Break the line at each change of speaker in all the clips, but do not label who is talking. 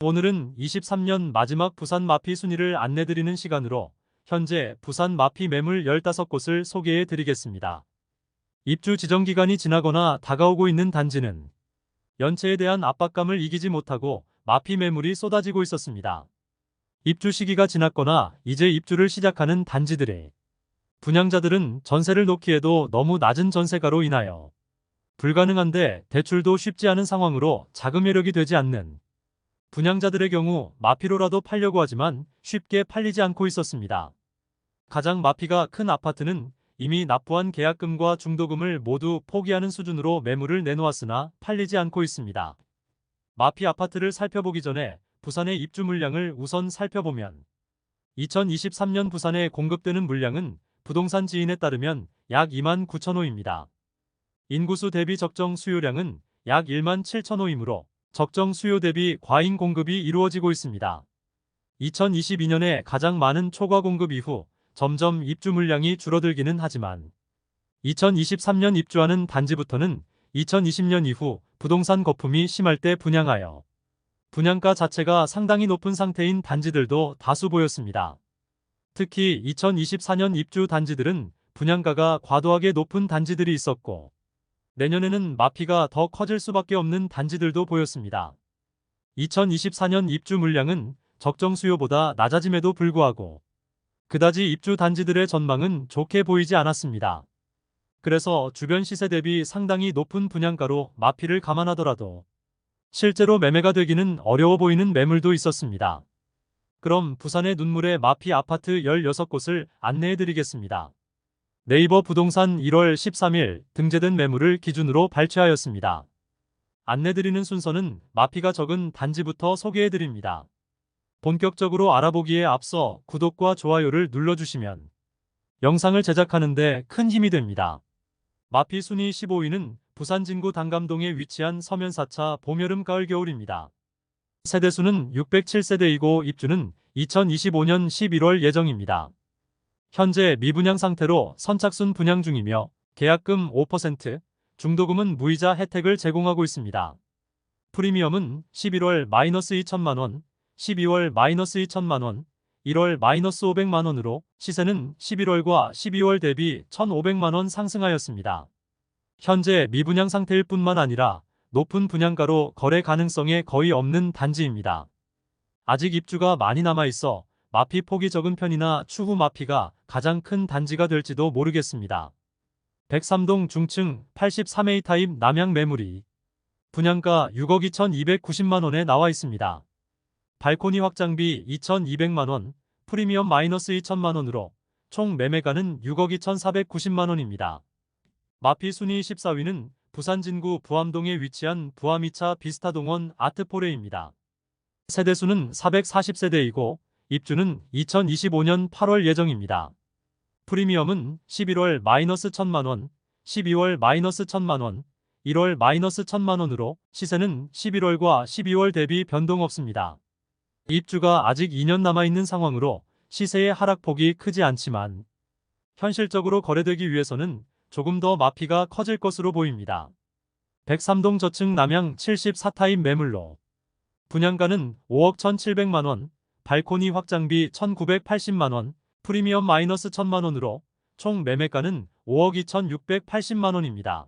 오늘은 23년 마지막 부산 마피 순위를 안내드리는 시간으로 현재 부산 마피 매물 15곳을 소개해 드리겠습니다. 입주 지정 기간이 지나거나 다가오고 있는 단지는 연체에 대한 압박감을 이기지 못하고 마피 매물이 쏟아지고 있었습니다. 입주 시기가 지났거나 이제 입주를 시작하는 단지들의 분양자들은 전세를 놓기에도 너무 낮은 전세가로 인하여 불가능한데 대출도 쉽지 않은 상황으로 자금 여력이 되지 않는 분양자들의 경우 마피로라도 팔려고 하지만 쉽게 팔리지 않고 있었습니다. 가장 마피가 큰 아파트는 이미 납부한 계약금과 중도금을 모두 포기하는 수준으로 매물을 내놓았으나 팔리지 않고 있습니다. 마피 아파트를 살펴보기 전에 부산의 입주 물량을 우선 살펴보면 2023년 부산에 공급되는 물량은 부동산 지인에 따르면 약 2만 9천 호입니다. 인구수 대비 적정 수요량은 약 1만 7천 호이므로 적정 수요 대비 과잉 공급이 이루어지고 있습니다. 2022년에 가장 많은 초과 공급 이후 점점 입주 물량이 줄어들기는 하지만 2023년 입주하는 단지부터는 2020년 이후 부동산 거품이 심할 때 분양하여 분양가 자체가 상당히 높은 상태인 단지들도 다수 보였습니다. 특히 2024년 입주 단지들은 분양가가 과도하게 높은 단지들이 있었고 내년에는 마피가 더 커질 수밖에 없는 단지들도 보였습니다. 2024년 입주 물량은 적정 수요보다 낮아짐에도 불구하고 그다지 입주 단지들의 전망은 좋게 보이지 않았습니다. 그래서 주변 시세 대비 상당히 높은 분양가로 마피를 감안하더라도 실제로 매매가 되기는 어려워 보이는 매물도 있었습니다. 그럼 부산의 눈물의 마피 아파트 16곳을 안내해 드리겠습니다. 네이버 부동산 1월 13일 등재된 매물을 기준으로 발췌하였습니다. 안내드리는 순서는 마피가 적은 단지부터 소개해드립니다. 본격적으로 알아보기에 앞서 구독과 좋아요를 눌러주시면 영상을 제작하는데 큰 힘이 됩니다. 마피 순위 15위는 부산 진구 당감동에 위치한 서면 4차 봄, 여름, 가을, 겨울입니다. 세대수는 607세대이고 입주는 2025년 11월 예정입니다. 현재 미분양 상태로 선착순 분양 중이며 계약금 5%, 중도금은 무이자 혜택을 제공하고 있습니다. 프리미엄은 11월 -2천만원, 12월 -2천만원, 1월 -500만원으로 시세는 11월과 12월 대비 1,500만원 상승하였습니다. 현재 미분양 상태일 뿐만 아니라 높은 분양가로 거래 가능성에 거의 없는 단지입니다. 아직 입주가 많이 남아있어 마피 폭이 적은 편이나 추후 마피가 가장 큰 단지가 될지도 모르겠습니다. 103동 중층 83A 타입 남양 매물이 분양가 6억 2,290만원에 나와 있습니다. 발코니 확장비 2,200만원, 프리미엄 -2천만원으로 총 매매가는 6억 2,490만원입니다. 마피 순위 14위는 부산 진구 부암동에 위치한 부암 2차 비스타동원 아트포레입니다. 세대수는 440세대이고 입주는 2025년 8월 예정입니다. 프리미엄은 11월 -1,000만원, 12월 -1,000만원, 1월 -1,000만원으로 시세는 11월과 12월 대비 변동 없습니다. 입주가 아직 2년 남아있는 상황으로 시세의 하락폭이 크지 않지만 현실적으로 거래되기 위해서는 조금 더 마피가 커질 것으로 보입니다. 103동 저층 남양 74타입 매물로 분양가는 5억 1,700만원, 발코니 확장비 1,980만원, 프리미엄 -1,000만원으로 총 매매가는 5억 2,680만원입니다.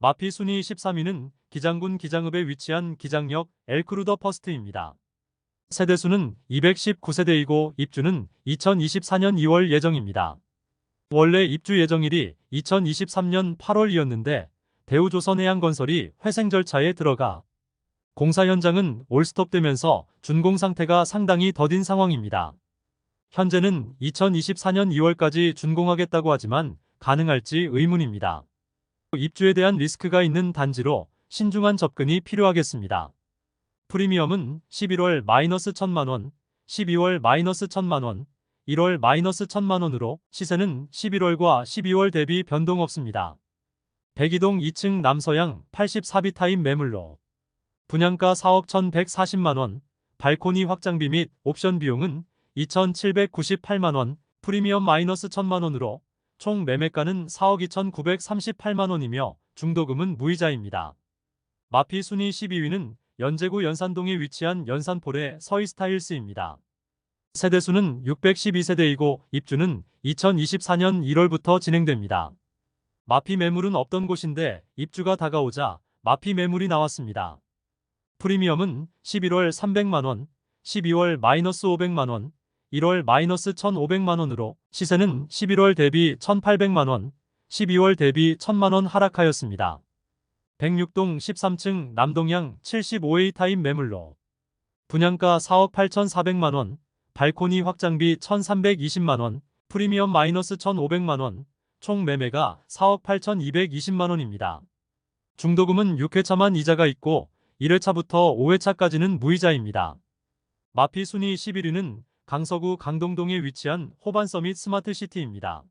마피 순위 13위는 기장군 기장읍에 위치한 기장역 엘크루더 퍼스트입니다. 세대수는 219세대이고 입주는 2024년 2월 예정입니다. 원래 입주 예정일이 2023년 8월이었는데 대우조선해양건설이 회생 절차에 들어가 공사 현장은 올스톱되면서 준공 상태가 상당히 더딘 상황입니다. 현재는 2024년 2월까지 준공하겠다고 하지만 가능할지 의문입니다. 입주에 대한 리스크가 있는 단지로 신중한 접근이 필요하겠습니다. 프리미엄은 11월 -1,000만원, 12월 -1,000만원, 1월 -1,000만원으로 시세는 11월과 12월 대비 변동 없습니다. 102동 2층 남서양 84비 타입 매물로 분양가 4억 1,140만원, 발코니 확장비 및 옵션 비용은 2,798만원, 프리미엄 -1,000만원으로 총 매매가는 4억 2,938만원이며 중도금은 무이자입니다. 마피 순위 12위는 연제구 연산동에 위치한 연산폴의 서희스타일스입니다. 세대수는 612세대이고 입주는 2024년 1월부터 진행됩니다. 마피 매물은 없던 곳인데 입주가 다가오자 마피 매물이 나왔습니다. 프리미엄은 11월 300만원, 12월 마이너스 500만원, 1월 마이너스 1,500만원으로 시세는 11월 대비 1,800만원, 12월 대비 1,000만원 하락하였습니다. 106동 13층 남동향 75A 타입 매물로 분양가 4억 8,400만원, 발코니 확장비 1,320만원, 프리미엄 마이너스 1,500만원, 총 매매가 4억 8,220만원입니다. 중도금은 6회차만 이자가 있고 1회차부터 5회차까지는 무이자입니다. 마피 순위 11위는 강서구 강동동에 위치한 호반서밋 스마트시티입니다.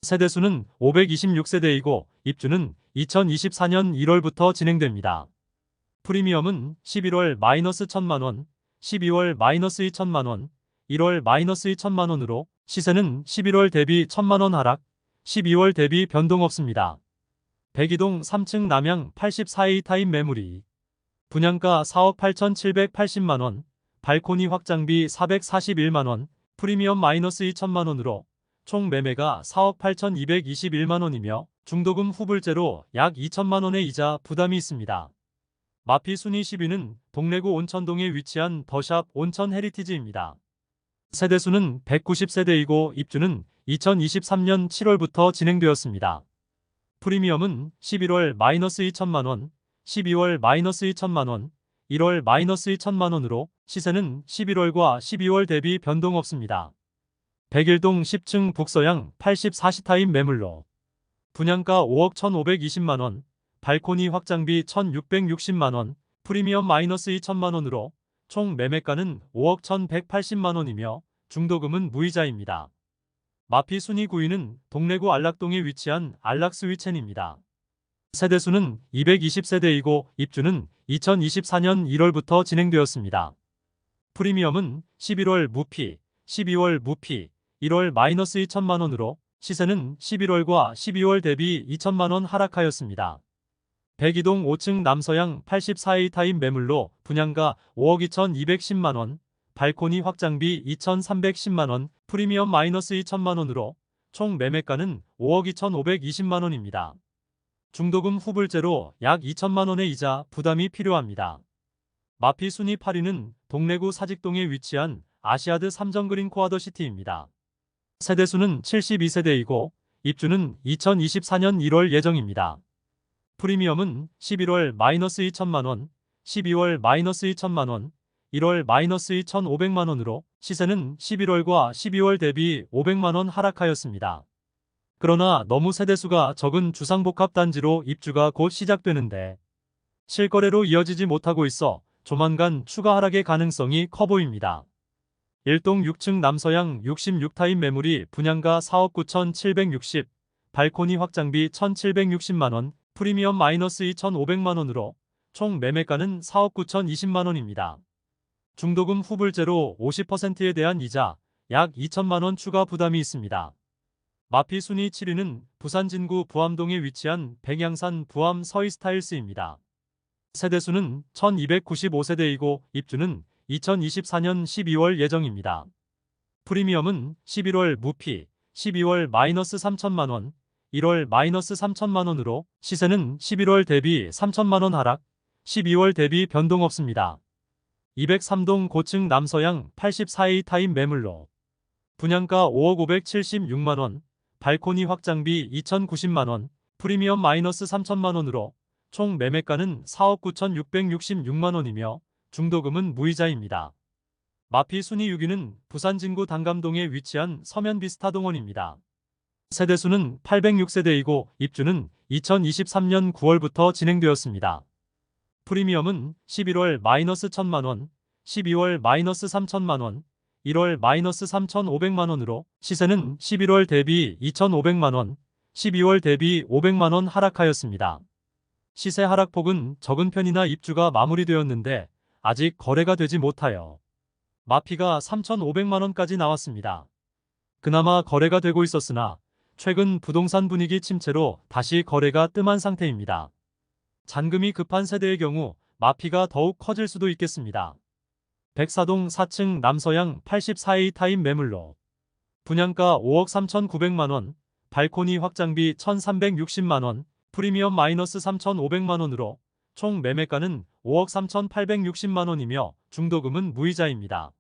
세대수는 526세대이고 입주는 2024년 1월부터 진행됩니다. 프리미엄은 11월 마이너스 1,000만원, 12월 마이너스 2,000만원, 1월 마이너스 2,000만원으로 시세는 11월 대비 1,000만원 하락, 12월 대비 변동 없습니다. 102동 3층 남향 84A 타입 매물이 분양가 4억 8,780만원, 발코니 확장비 441만원, 프리미엄 마이너스 2,000만원으로 총 매매가 4억 8,221만원이며 중도금 후불제로 약 2천만원의 이자 부담이 있습니다. 마피 순위 10위는 동래구 온천동에 위치한 더샵 온천 헤리티지입니다. 세대수는 190세대이고 입주는 2023년 7월부터 진행되었습니다. 프리미엄은 11월 마이너스 2천만원, 12월 마이너스 2천만원, 1월 마이너스 2천만원으로 시세는 11월과 12월 대비 변동 없습니다. 101동 10층 북서향 84시 타입 매물로 분양가 5억 1,520만원, 발코니 확장비 1,660만원, 프리미엄 마이너스 2천만원으로 총 매매가는 5억 1,180만원이며 중도금은 무이자입니다. 마피 순위 9위는 동래구 안락동에 위치한 안락스위첸입니다. 세대수는 220세대이고 입주는 2024년 1월부터 진행되었습니다. 프리미엄은 11월 무피, 12월 무피, 1월 마이너스 2천만원으로 시세는 11월과 12월 대비 2천만원 하락하였습니다. 102동 5층 남서향 84A 타입 매물로 분양가 5억 2,210만원, 발코니 확장비 2,310만원, 프리미엄 마이너스 2천만원으로 총 매매가는 5억 2,520만원입니다. 중도금 후불제로 약 2천만원의 이자 부담이 필요합니다. 마피 순위 8위는 동래구 사직동에 위치한 아시아드 삼정그린 코아더시티입니다. 세대수는 72세대이고 입주는 2024년 1월 예정입니다. 프리미엄은 11월 마이너스 2천만원, 12월 마이너스 2천만원, 1월 마이너스 2,500만원으로 시세는 11월과 12월 대비 500만원 하락하였습니다. 그러나 너무 세대수가 적은 주상복합단지로 입주가 곧 시작되는데 실거래로 이어지지 못하고 있어 조만간 추가 하락의 가능성이 커 보입니다. 1동 6층 남서향 66타입 매물이 분양가 4억 9,760, 발코니 확장비 1,760만원, 프리미엄 마이너스 2,500만원으로 총 매매가는 4억 9,020만원입니다. 중도금 후불제로 50%에 대한 이자 약 2천만원 추가 부담이 있습니다. 마피 순위 7위는 부산 진구 부암동에 위치한 백양산 부암 서희스타일스입니다. 세대수는 1295세대이고 입주는 2024년 12월 예정입니다. 프리미엄은 11월 무피, 12월 마이너스 3천만원, 1월 마이너스 3천만원으로 시세는 11월 대비 3천만원 하락, 12월 대비 변동 없습니다. 203동 고층 남서향 84A 타입 매물로 분양가 5억 576만원, 발코니 확장비 2,090만원, 프리미엄 마이너스 3천만원으로 총 매매가는 4억 9,666만원이며 중도금은 무이자입니다. 마피 순위 6위는 부산 진구 당감동에 위치한 서면비스타동원입니다. 세대수는 806세대이고 입주는 2023년 9월부터 진행되었습니다. 프리미엄은 11월 마이너스 1,000만원, 12월 마이너스 3천만원, 1월 마이너스 3,500만원으로 시세는 11월 대비 2,500만원, 12월 대비 500만원 하락하였습니다. 시세 하락폭은 적은 편이나 입주가 마무리되었는데 아직 거래가 되지 못하여 마피가 3,500만원까지 나왔습니다. 그나마 거래가 되고 있었으나 최근 부동산 분위기 침체로 다시 거래가 뜸한 상태입니다. 잔금이 급한 세대의 경우 마피가 더욱 커질 수도 있겠습니다. 백사동 4층 남서양 84A 타입 매물로 분양가 5억 3,900만원, 발코니 확장비 1,360만원, 프리미엄 마이너스 3,500만원으로 총 매매가는 5억 3,860만원이며 중도금은 무이자입니다.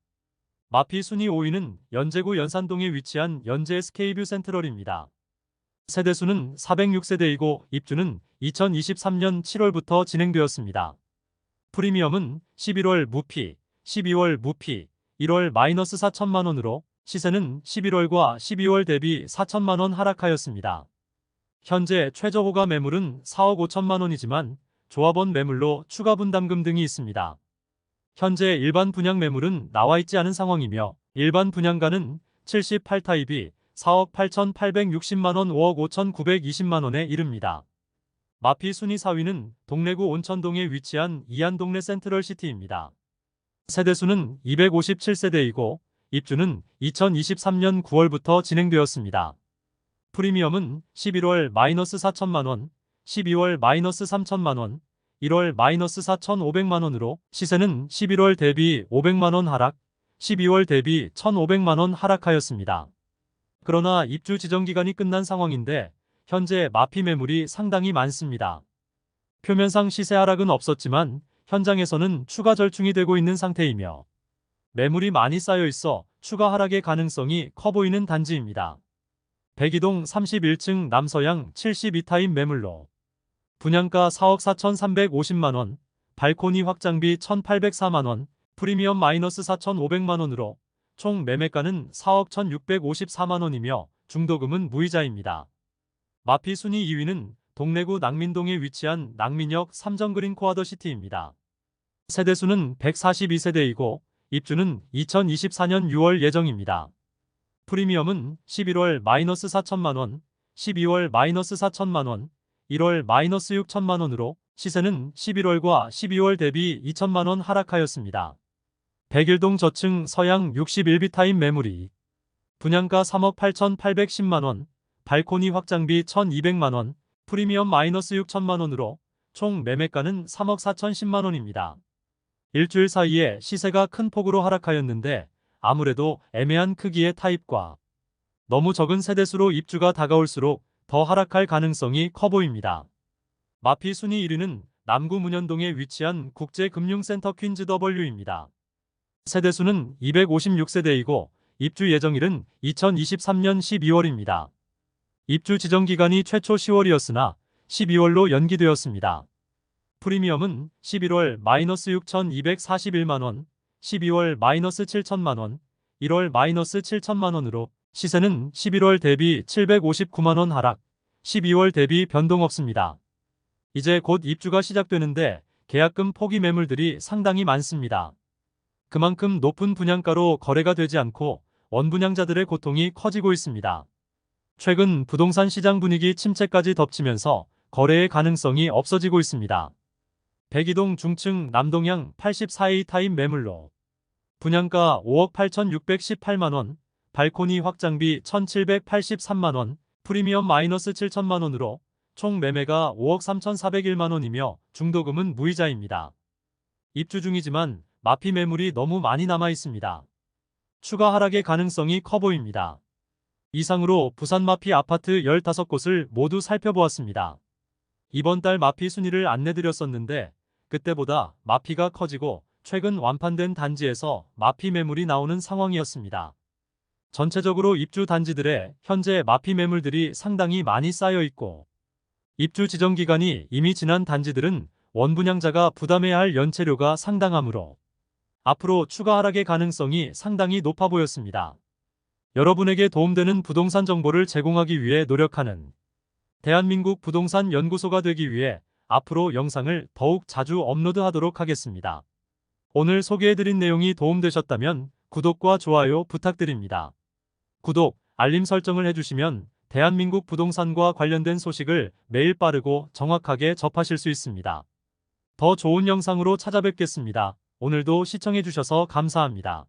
마피 순위 5위는 연제구 연산동에 위치한 연제 SK뷰 센트럴입니다. 세대수는 406세대이고 입주는 2023년 7월부터 진행되었습니다. 프리미엄은 11월 무피, 12월 무피, 1월 마이너스 4천만원으로 시세는 11월과 12월 대비 4천만원 하락하였습니다. 현재 최저 호가 매물은 4억 5천만원이지만 조합원 매물로 추가 분담금 등이 있습니다. 현재 일반 분양 매물은 나와 있지 않은 상황이며 일반 분양가는 78타입이 4억 8,860만원 5억 5,920만원에 이릅니다. 마피 순위 4위는 동래구 온천동에 위치한 이안동래 센트럴시티입니다. 세대수는 257세대이고 입주는 2023년 9월부터 진행되었습니다. 프리미엄은 11월 마이너스 4천만원, 12월 마이너스 3천만원, 1월 마이너스 4,500만원으로 시세는 11월 대비 500만원 하락, 12월 대비 1,500만원 하락하였습니다. 그러나 입주 지정기간이 끝난 상황인데 현재 마피 매물이 상당히 많습니다. 표면상 시세 하락은 없었지만 현장에서는 추가 절충이 되고 있는 상태이며 매물이 많이 쌓여 있어 추가 하락의 가능성이 커 보이는 단지입니다. 백이동 31층 남서양 72타입 매물로 분양가 4억 4,350만원, 발코니 확장비 1,804만원, 프리미엄 마이너스 4,500만원으로 총 매매가는 4억 1,654만원이며 중도금은 무이자입니다. 마피 순위 2위는 동래구 낭민동에 위치한 낭민역 3정 그린 코아더시티입니다. 세대수는 142세대이고 입주는 2024년 6월 예정입니다. 프리미엄은 11월 마이너스 4천만원, 12월 마이너스 4천만원, 1월 마이너스 6천만원으로 시세는 11월과 12월 대비 2천만원 하락하였습니다. 백일동 저층 서양 61비 타입 매물이 분양가 3억 8,810만원, 발코니 확장비 1,200만원, 프리미엄 마이너스 6천만원으로 총 매매가는 3억 4,010만원입니다. 일주일 사이에 시세가 큰 폭으로 하락하였는데 아무래도 애매한 크기의 타입과 너무 적은 세대수로 입주가 다가올수록 더 하락할 가능성이 커 보입니다. 마피 순위 1위는 남구 문현동에 위치한 국제금융센터 퀸즈 W입니다. 세대수는 256세대이고 입주 예정일은 2023년 12월입니다. 입주 지정기간이 최초 10월이었으나 12월로 연기되었습니다. 프리미엄은 11월 마이너스 6,241만원, 12월 마이너스 7천만원, 1월 마이너스 7천만원으로 시세는 11월 대비 759만원 하락, 12월 대비 변동 없습니다. 이제 곧 입주가 시작되는데 계약금 포기 매물들이 상당히 많습니다. 그만큼 높은 분양가로 거래가 되지 않고 원분양자들의 고통이 커지고 있습니다. 최근 부동산 시장 분위기 침체까지 덮치면서 거래의 가능성이 없어지고 있습니다. 백이동 중층 남동향 84A 타입 매물로 분양가 5억 8,618만원, 발코니 확장비 1,783만원, 프리미엄 마이너스 7천만원으로 총 매매가 5억 3,401만원이며 중도금은 무이자입니다. 입주 중이지만 마피 매물이 너무 많이 남아 있습니다. 추가 하락의 가능성이 커 보입니다. 이상으로 부산 마피 아파트 15곳을 모두 살펴보았습니다. 이번 달 마피 순위를 안내드렸었는데 그때보다 마피가 커지고 최근 완판된 단지에서 마피 매물이 나오는 상황이었습니다. 전체적으로 입주 단지들의 현재 마피 매물들이 상당히 많이 쌓여 있고 입주 지정 기간이 이미 지난 단지들은 원분양자가 부담해야 할 연체료가 상당하므로 앞으로 추가 하락의 가능성이 상당히 높아 보였습니다. 여러분에게 도움되는 부동산 정보를 제공하기 위해 노력하는 대한민국 부동산 연구소가 되기 위해 앞으로 영상을 더욱 자주 업로드하도록 하겠습니다. 오늘 소개해드린 내용이 도움되셨다면 구독과 좋아요 부탁드립니다. 구독, 알림 설정을 해주시면 대한민국 부동산과 관련된 소식을 매일 빠르고 정확하게 접하실 수 있습니다. 더 좋은 영상으로 찾아뵙겠습니다. 오늘도 시청해주셔서 감사합니다.